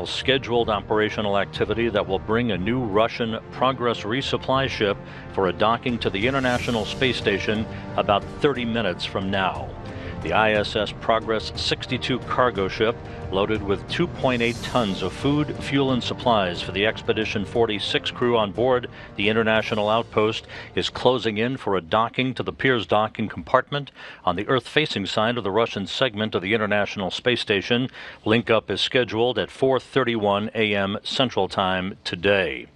Scheduled operational activity that will bring a new Russian Progress resupply ship for a docking to the International Space Station about 30 minutes from now. The ISS Progress 62 cargo ship, loaded with 2.8 tons of food, fuel, and supplies for the Expedition 46 crew on board the International Outpost, is closing in for a docking to the Pirs docking compartment on the Earth-facing side of the Russian segment of the International Space Station. Link-up is scheduled at 4:31 a.m. Central Time today.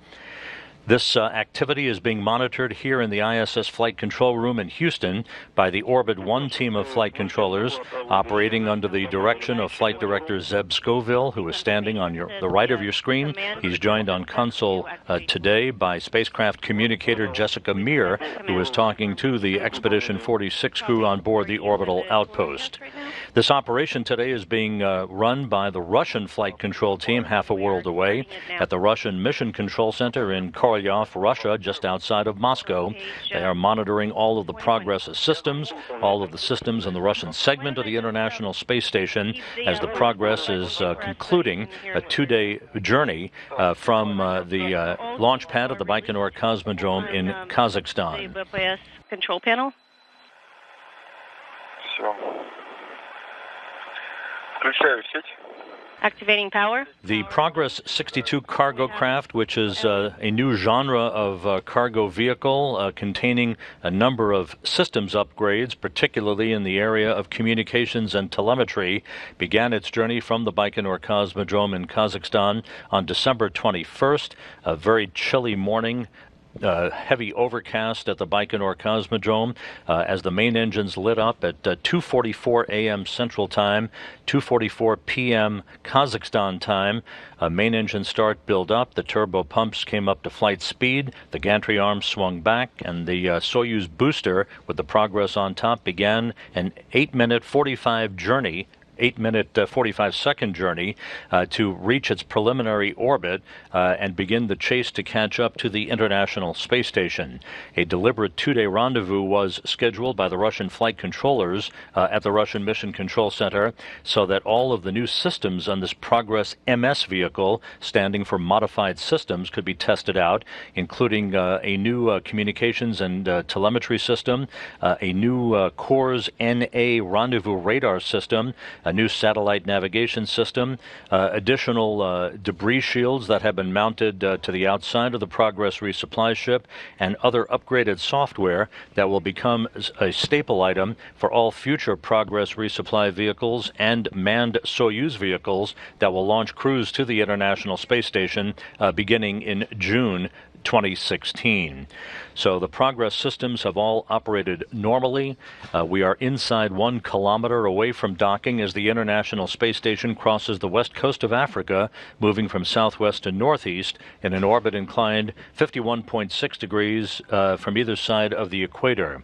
This activity is being monitored here in the ISS Flight Control Room in Houston by the Orbit 1 team of flight controllers operating under the direction of Flight Director Zeb Scoville, who is standing on the right of your screen. He's joined on console today by spacecraft communicator Jessica Meir, who is talking to the Expedition 46 crew on board the orbital outpost. This operation today is being run by the Russian flight control team half a world away at the Russian Mission Control Center in Korolyov, Russia, just outside of Moscow. They are monitoring all of the Progress systems, all of the systems in the Russian segment of the International Space Station, as the Progress is concluding a two-day journey from the launch pad of the Baikonur Cosmodrome in Kazakhstan. Control panel. Activating power. The Progress 62 cargo craft, which is a new genre of cargo vehicle containing a number of systems upgrades, particularly in the area of communications and telemetry, began its journey from the Baikonur Cosmodrome in Kazakhstan on December 21st, a very chilly morning. Heavy overcast at the Baikonur Cosmodrome as the main engines lit up at 2:44 a.m. Central Time, 2:44 p.m. Kazakhstan time. Main engine start build up. The turbo pumps came up to flight speed. The gantry arms swung back, and the Soyuz booster with the Progress on top began an 8-minute 45-second journey to reach its preliminary orbit and begin the chase to catch up to the International Space Station. A deliberate two-day rendezvous was scheduled by the Russian flight controllers at the Russian Mission Control Center so that all of the new systems on this Progress MS vehicle, standing for Modified Systems, could be tested out, including a new communications and telemetry system, a new CORS NA rendezvous radar system, a new satellite navigation system, additional debris shields that have been mounted to the outside of the Progress resupply ship, and other upgraded software that will become a staple item for all future Progress resupply vehicles and manned Soyuz vehicles that will launch crews to the International Space Station beginning in June 2016. So the Progress systems have all operated normally. We are inside 1 kilometer away from docking as the International Space Station crosses the west coast of Africa, moving from southwest to northeast in an orbit inclined 51.6 degrees from either side of the equator.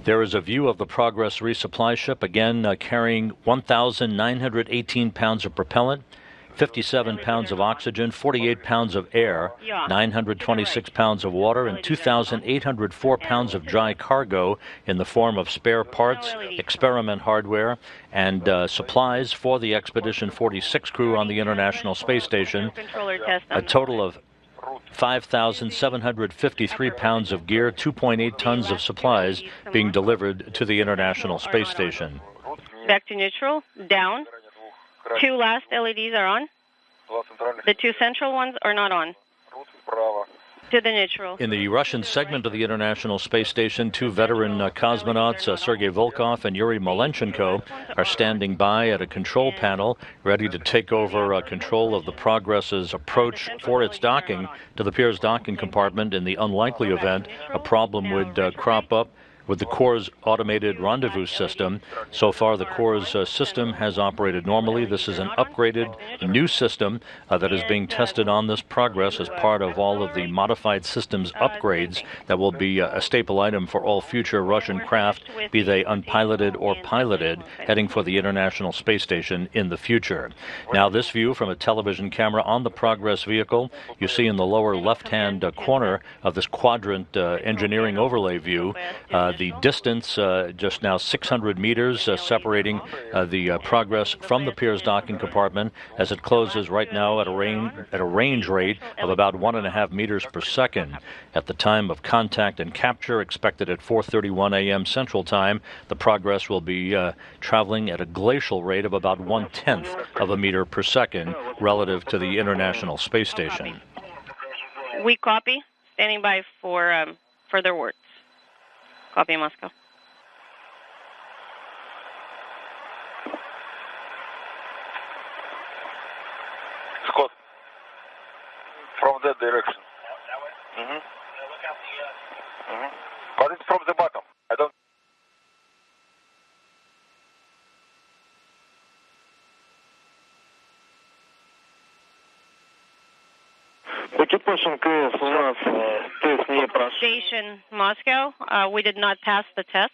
There is a view of the Progress resupply ship, again carrying 1,918 pounds of propellant, 57 pounds of oxygen, 48 pounds of air, 926 pounds of water, and 2,804 pounds of dry cargo in the form of spare parts, experiment hardware, and supplies for the Expedition 46 crew on the International Space Station. A total of 5,753 pounds of gear, 2.8 tons of supplies being delivered to the International Space Station. Back to neutral, down. 2 last LEDs are on. The 2 central ones are not on. To the neutral. In the Russian segment of the International Space Station, 2 veteran cosmonauts, Sergei Volkov and Yuri Malenchenko, are standing by at a control panel, ready to take over control of the Progress's approach for its docking to the Pirs docking compartment in the unlikely event a problem would crop up with the CORS automated rendezvous system. So far, the CORS system has operated normally. This is an upgraded new system that is being tested on this Progress as part of all of the modified systems upgrades that will be a staple item for all future Russian craft, be they unpiloted or piloted, heading for the International Space Station in the future. Now, this view from a television camera on the Progress vehicle, you see in the lower left-hand corner of this quadrant engineering overlay view, The distance just now 600 meters separating the Progress from the Piers docking compartment as it closes right now at a range rate of about 1.5 meters per second. At the time of contact and capture, expected at 4:31 a.m. Central Time, the Progress will be traveling at a glacial rate of about 1/10 of a meter per second relative to the International Space Station. We copy. Standing by for further words. Copy, Moscow. Scott, from that direction. But it's from the bottom. I don't. Station Moscow, we did not pass the test.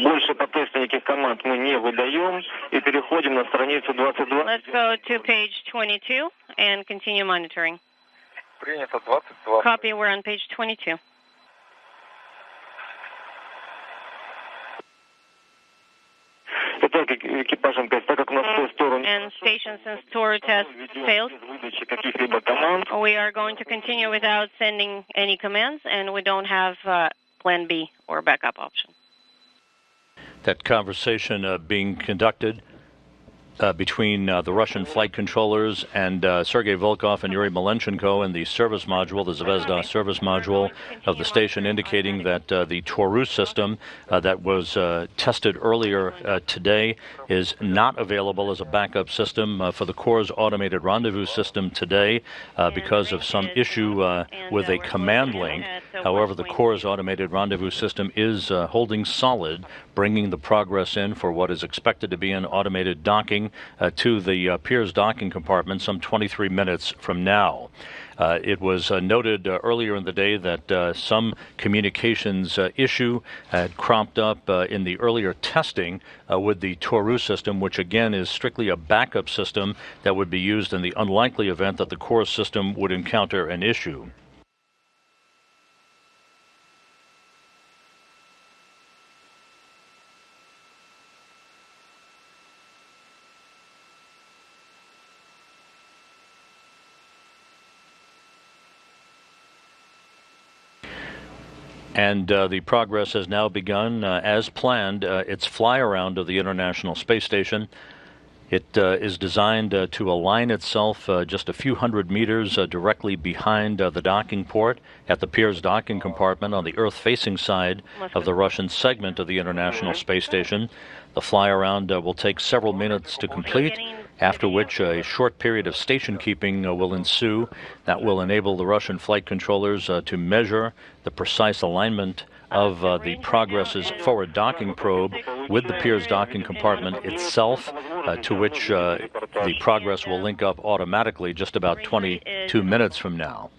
Больше по-тесту никаких команд мы не выдаем и переходим на страницу 22. Let's go to page 22 and continue monitoring. Принято 22. Copy, we're on page 22. Итак, экипажем 5, так как у нас в ту сторону And station, since tour test failed, выдачи каких-либо команд, we are going to continue without sending any commands, and we don't have plan B or backup option. That conversation being conducted between the Russian flight controllers and Sergei Volkov and Yuri Malenchenko in the service module, the Zvezda service module of the station, indicating that the Taurus system that was tested earlier today is not available as a backup system for the Corps' automated rendezvous system today because of some issue with a command link. However, the Corps' automated rendezvous system is holding solid, bringing the Progress in for what is expected to be an automated docking to the Piers docking compartment some 23 minutes from now. It was noted earlier in the day that some communications issue had cropped up in the earlier testing with the Taurus system, which again is strictly a backup system that would be used in the unlikely event that the Corps system would encounter an issue. And the Progress has now begun, as planned, its fly-around of the International Space Station. It is designed to align itself just a few hundred meters directly behind the docking port at the Piers docking compartment on the Earth-facing side of the Russian segment of the International Space Station. The fly-around will take several minutes to complete, after which a short period of station keeping will ensue. That will enable the Russian flight controllers to measure the precise alignment of the Progress's forward docking probe with the Piers docking compartment itself, to which the Progress will link up automatically just about 22 minutes from now.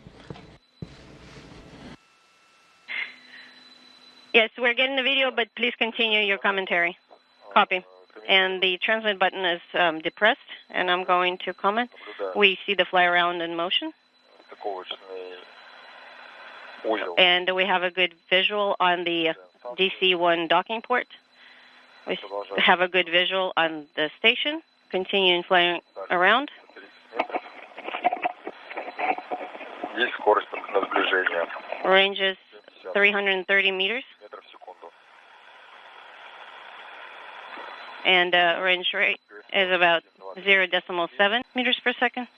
Yes, we're getting the video, but please continue your commentary. Copy. And the transmit button is depressed, and I'm going to comment. We see the fly around in motion. And we have a good visual on the DC-1 docking port. We have a good visual on the station, continuing flying around. Range is 330 meters. And range rate is about 0.7 meters per second.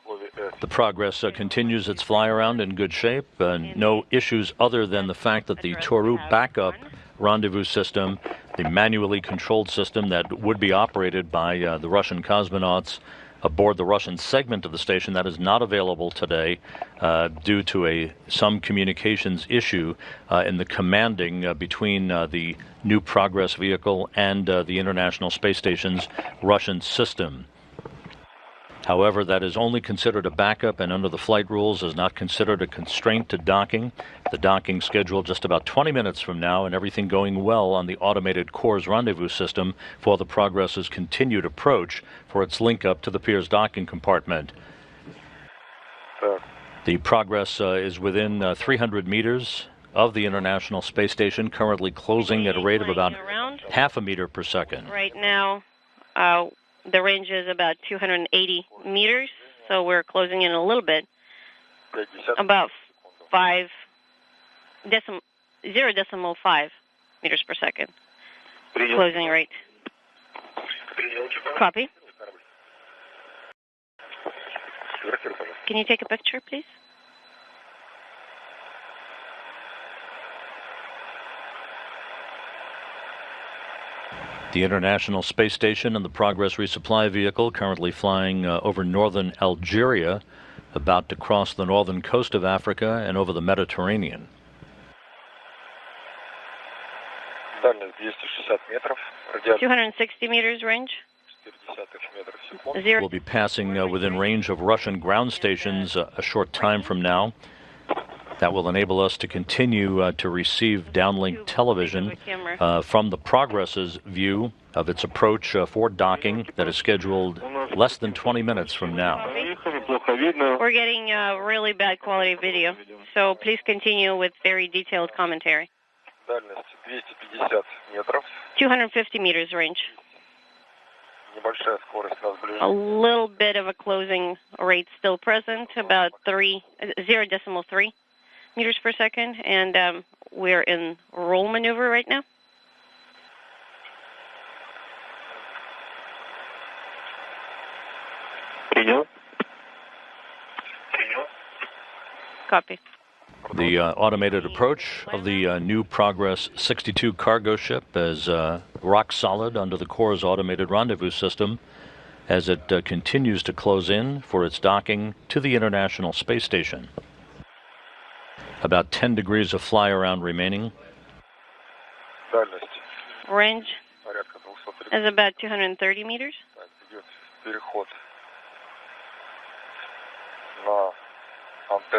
The Progress continues its fly-around in good shape. No issues other than the fact that the Taurus backup rendezvous system, the manually controlled system that would be operated by the Russian cosmonauts aboard the Russian segment of the station, that is not available today due to some communications issue in the commanding between the new Progress vehicle and the International Space Station's Russian system. However, that is only considered a backup and under the flight rules is not considered a constraint to docking. The docking scheduled just about 20 minutes from now, and everything going well on the automated Corps rendezvous system for the Progress's continued approach for its link up to the Piers docking compartment. The Progress is within 300 meters of the International Space Station, currently closing at a rate of about half a meter per second. Right now, the range is about 280 meters, so we're closing in a little bit, about 0.5 meters per second. Closing rate. Copy. Can you take a picture, please? The International Space Station and the Progress resupply vehicle currently flying over northern Algeria, about to cross the northern coast of Africa and over the Mediterranean. 260 meters range. We'll be passing within range of Russian ground stations a short time from now. That will enable us to continue to receive downlink television from the Progress's view of its approach for docking that is scheduled less than 20 minutes from now. We're getting really bad quality video, so please continue with very detailed commentary. 250 meters range. A little bit of a closing rate still present, about 0.3 meters per second, and we're in roll maneuver right now. Copy. The automated approach of the new Progress 62 cargo ship is rock solid under the Corps' automated rendezvous system as it continues to close in for its docking to the International Space Station. About 10 degrees of fly around remaining. Range is about 230 meters.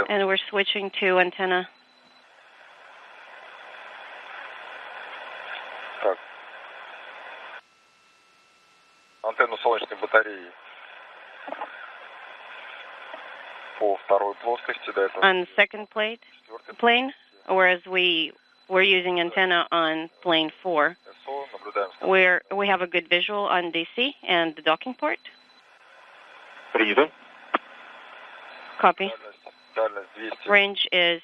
And we're switching to antenna. Антенну солнечной батареи по второй плоскости. On second plane, whereas we're using antenna on plane 4, where we have a good visual on DC and the docking port. Copy. Range is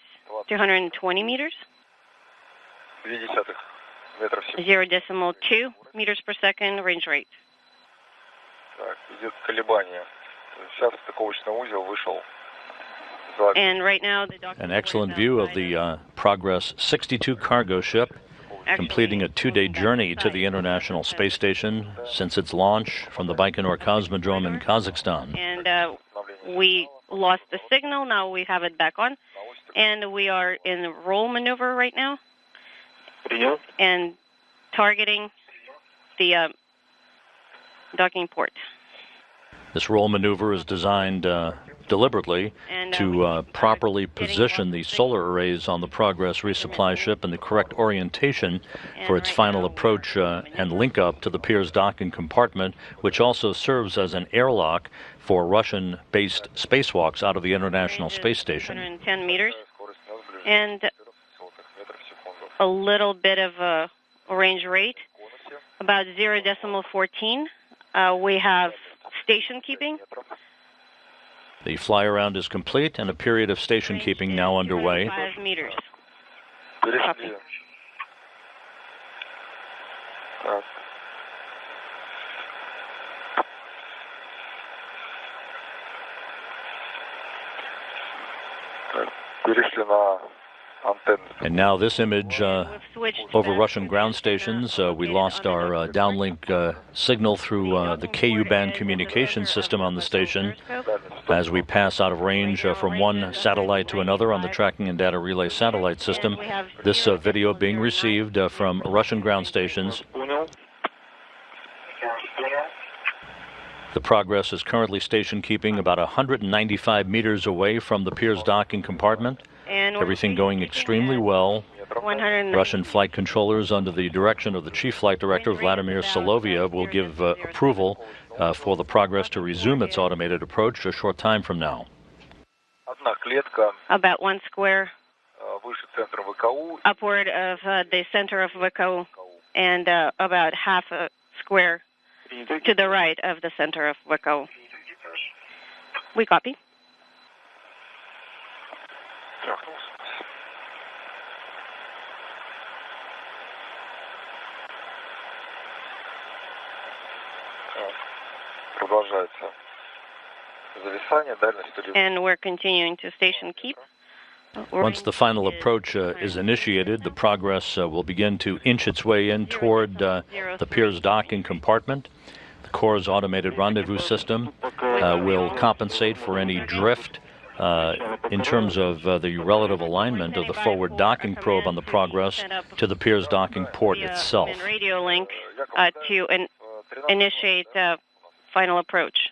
220 meters. 0.2 meters per second range rate. And right now, an excellent view of the Progress 62 cargo ship, completing a 2-day journey to the International Space Station since its launch from the Baikonur Cosmodrome in Kazakhstan. And we lost the signal. Now we have it back on. And we are in roll maneuver right now. And targeting the docking port. This roll maneuver is designed deliberately to properly position the solar arrays on the Progress resupply ship in the correct orientation for its final approach and link up to the Pirs docking compartment, which also serves as an airlock for Russian-based spacewalks out of the International Space Station. 110 meters. And a little bit of a range rate, about 0.14. We have station keeping. The fly-around is complete and a period of station keeping now underway. 5 meters. Copy. And now this image over Russian ground stations. We lost our downlink signal through the KU band communication system on the station as we pass out of range from one satellite to another on the tracking and data relay satellite system. This video being received from Russian ground stations. The Progress is currently station keeping about 195 meters away from the Pirs docking compartment. Everything going extremely well. Russian flight controllers under the direction of the Chief Flight Director, Vladimir Soloviev, will give approval for the Progress to resume its automated approach a short time from now. About one square upward of the center of VKU and about half a square to the right of the center of VKU. We copy. And we're continuing to station keep. Once the final approach is initiated, the Progress will begin to inch its way in toward the Piers docking compartment. The Corps' automated rendezvous system will compensate for any drift in terms of the relative alignment of the forward docking probe on the Progress to the Piers docking port itself. And radio link to initiate final approach.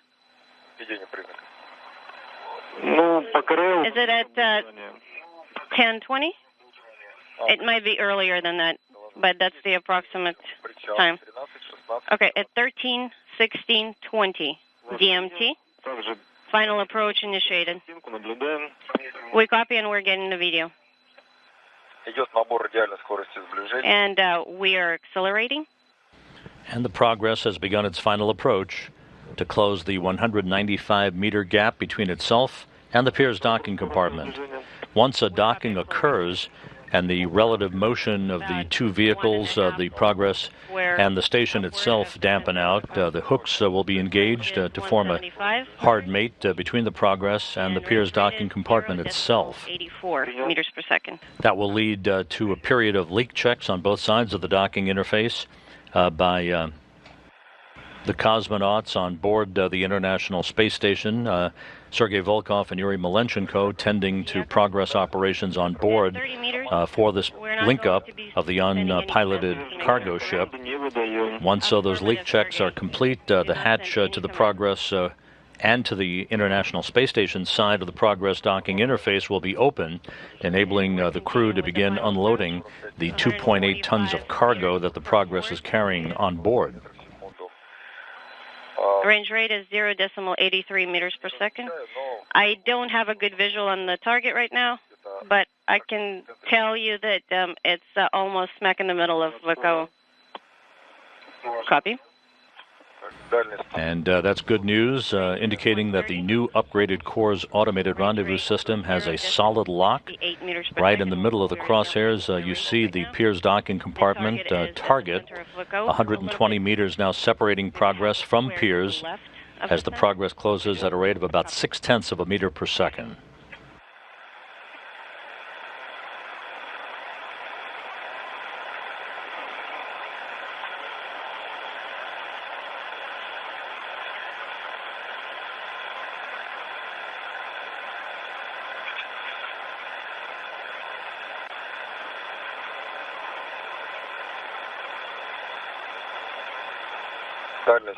Is it at 10:20? It might be earlier than that, but that's the approximate time. Okay, at 13:16:20 DMT. Final approach initiated. We copy and we're getting the video. And we are accelerating. And the Progress has begun its final approach to close the 195-meter gap between itself and the Piers docking compartment. Once a docking occurs and the relative motion of the two vehicles, the Progress and the station itself, dampen out, the hooks will be engaged to form a hard mate between the Progress and the Piers docking compartment itself. 84 meters per second. That will lead to a period of leak checks on both sides of the docking interface by the cosmonauts on board the International Space Station, Sergei Volkov and Yuri Malenchenko, tending to Progress operations on board for this link-up of the unpiloted cargo ship. Once those leak checks are complete, the hatch to the Progress and to the International Space Station side of the Progress docking interface will be open, enabling the crew to begin unloading the 2.8 tons of cargo that the Progress is carrying on board. Range rate is 0.83 meters per second. I don't have a good visual on the target right now, but I can tell you that it's almost smack in the middle of VKU. Copy. And that's good news, indicating that the new upgraded Corps' automated rendezvous system has a solid lock. Right in the middle of the crosshairs, you see the Piers docking compartment target, 120 meters now separating Progress from Piers as the Progress closes at a rate of about 0.6 of a meter per second.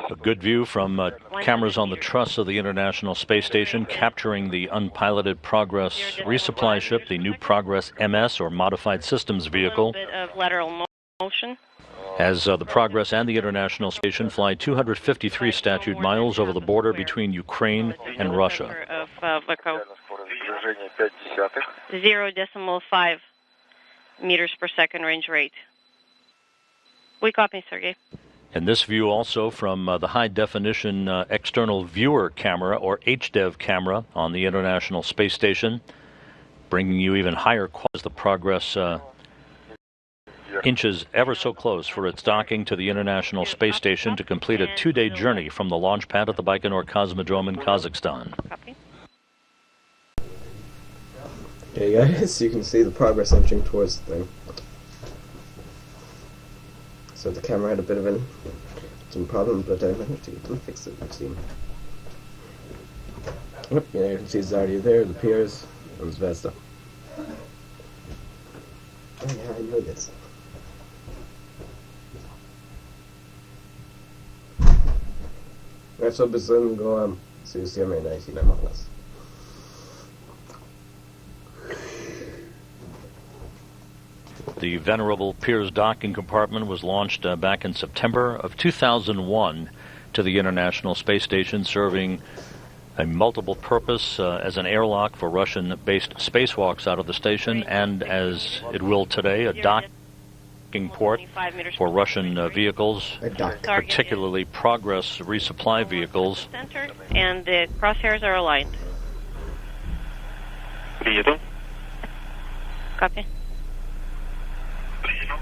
A good view from cameras on the truss of the International Space Station, capturing the unpiloted Progress resupply ship, the new Progress MS, or Modified Systems Vehicle. A bit of lateral motion. As the Progress and the International Station fly 253 statute miles over the border between Ukraine and Russia. 0.5 meters per second range rate. We copy, Sergei. And this view also from the high-definition external viewer camera, or HDEV camera, on the International Space Station, bringing you even higher quality as the Progress inches ever so close for its docking to the International Space Station to complete a 2-day journey from the launch pad at the Baikonur Cosmodrome in Kazakhstan. Okay, guys, you can see the Progress inching towards the thing. So the camera had a bit of some problem, but I managed to get them fixed, it seems. Yep, yeah, you can see it's already there, the Piers, and Zvezda. Oh yeah, I know this. So bezin go CCMA 19 among us. The venerable Piers docking compartment was launched back in September of 2001 to the International Space Station, serving a multiple purpose as an airlock for Russian-based spacewalks out of the station, and as it will today, a docking port for Russian vehicles, particularly Progress resupply vehicles. And the crosshairs are aligned. Copy.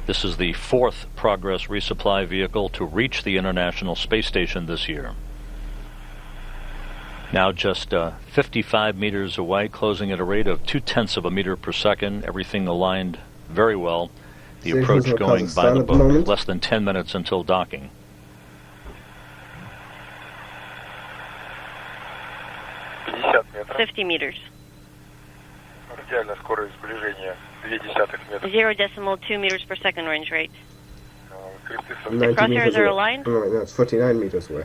This is the fourth Progress resupply vehicle to reach the International Space Station this year. Now just 55 meters away, closing at a rate of 0.2 of a meter per second. Everything aligned very well. The approach going by the book. Less than 10 minutes until docking. метров. 50 meters. Радиальная скорость сближения 0,2 метра. 0.2 meters per second range rate. The 90 crosshairs meters are away. aligned. Oh, no, it's 49 meters away.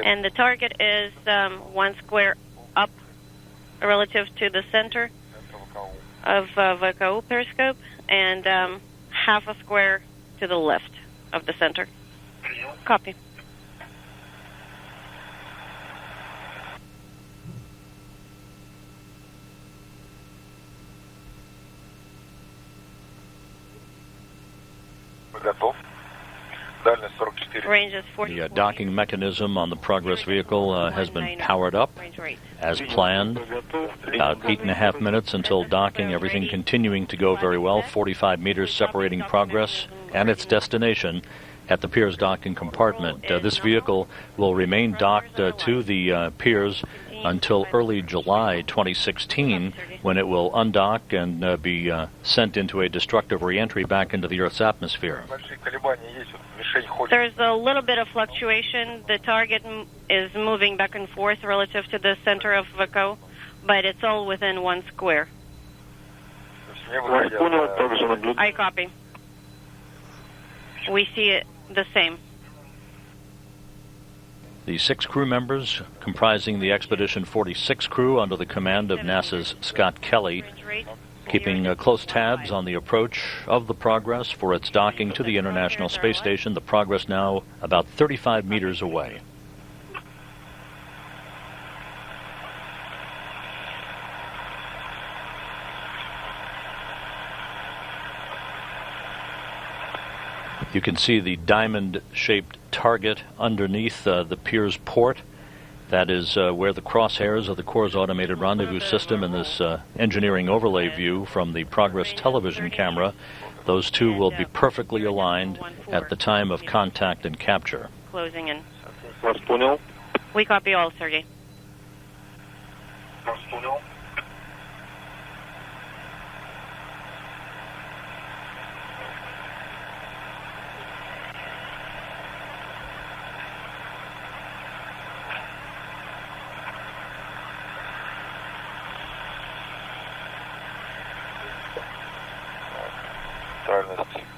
And the target is 1 square up relative to the center of VKU periscope, and half a square to the left of the center. Copy. Готов. Дальность 44. Range is 40. The docking mechanism on the Progress vehicle has been powered up as planned. About 8.5 minutes until docking, everything continuing to go very well. 45 meters separating Progress and its destination at the Piers docking compartment. This vehicle will remain docked to the Piers until early July 2016, when it will undock and be sent into a destructive reentry back into the Earth's atmosphere. There's a little bit of fluctuation. The target is moving back and forth relative to the center of VKU, but it's all within 1 square. I copy. We see it the same. The 6 crew members, comprising the Expedition 46 crew under the command of NASA's Scott Kelly, keeping close tabs on the approach of the Progress for its docking to the International Space Station. The Progress now about 35 meters away. You can see the diamond-shaped target underneath the Piers port. That is where the crosshairs of the Corps' automated rendezvous system and this engineering overlay view from the Progress television camera. Those two will be perfectly aligned at the time of contact and capture. Closing in. We copy all, Sergey.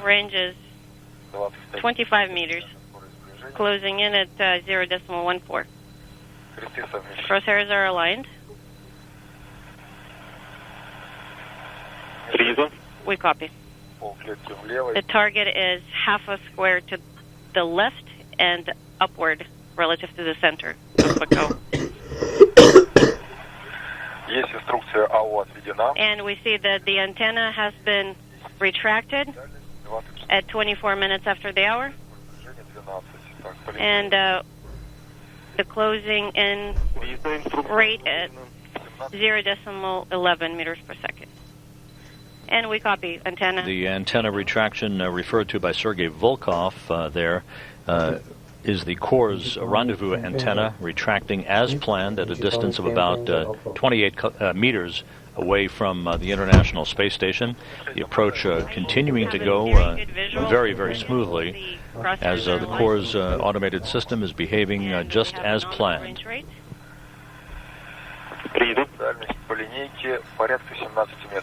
Range is 25 meters. Closing in at 0.14. Crosshairs are aligned. We copy. The target is half a square to the left and upward relative to the center of VKU. And we see that the antenna has been retracted at 24 minutes after the hour. And the closing in rate at 0.11 meters per second. And we copy antenna. The antenna retraction referred to by Sergei Volkov there is the Corps' rendezvous antenna retracting as planned at a distance of about 28 meters away from the International Space Station. The approach continuing to go very, very smoothly as the Corps' automated system is behaving just as planned.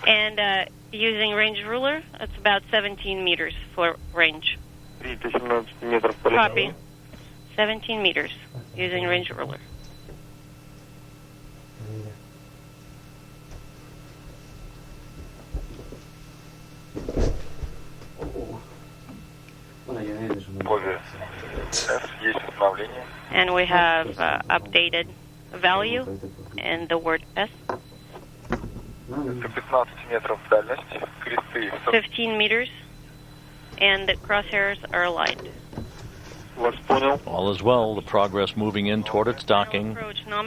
And using range ruler, it's about 17 meters for range. Copy. 17 meters using range ruler. Есть установление. And we have updated value and the word S. 15 meters, and the crosshairs are aligned. All is well. The Progress moving in toward its docking.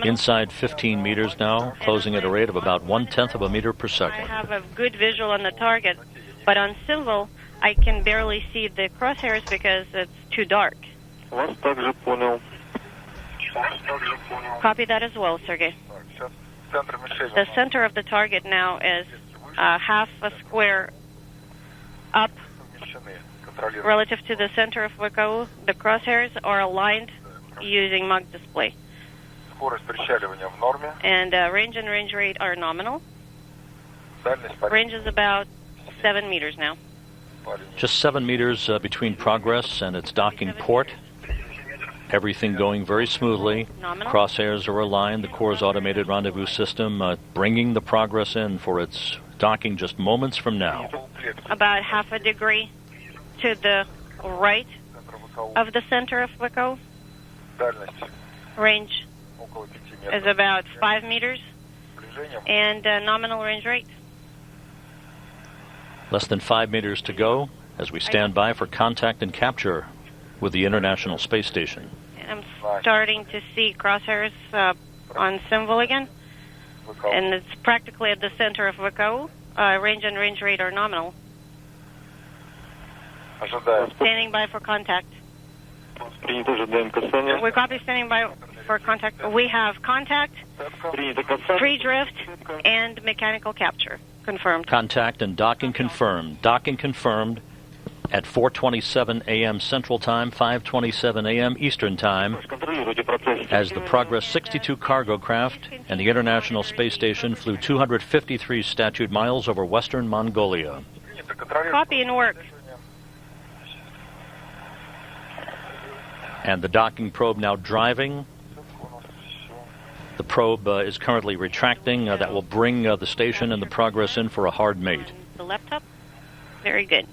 Inside 15 meters now, closing at a rate of about 1/10 of a meter per second. I have a good visual on the target, but on civil, I can barely see the crosshairs because it's too dark. Copy that as well, Sergey. The center of the target now is half a square up relative to the center of VKU. The crosshairs are aligned using MUG display. And range and range rate are nominal. Range is about 7 meters now. Just 7 meters between Progress and its docking port. Everything going very smoothly. Nominal. Crosshairs are aligned. The Corps' automated rendezvous system bringing the Progress in for its docking just moments from now. About half a degree to the right of the center of VKU. Range is about 5 meters. And nominal range rate. Less than 5 meters to go as we stand by for contact and capture with the International Space Station. I'm starting to see crosshairs on symbol again, and it's practically at the center of VKU. Range and range rate are nominal. Standing by for contact. We copy standing by for contact. We have contact, pre-drift, and mechanical capture confirmed. Contact and docking confirmed. Docking confirmed at 4:27 a.m. Central Time, 5:27 a.m. Eastern Time, as the Progress 62 cargo craft and the International Space Station flew 253 statute miles over western Mongolia. Copy and work. And the docking probe now driving. The probe is currently retracting. That will bring the station and the Progress in for a hard mate. The laptop? Very good.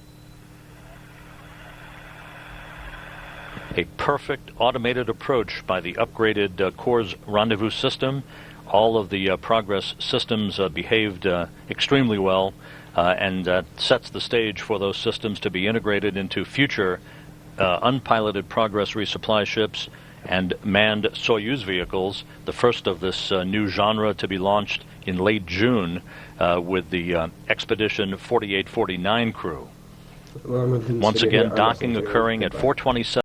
A perfect automated approach by the upgraded Corps' rendezvous system. All of the Progress systems behaved extremely well and sets the stage for those systems to be integrated into future unpiloted Progress resupply ships and manned Soyuz vehicles, the first of this new genre to be launched in late June with the Expedition 4849 crew. Once again, docking occurring at 4:27.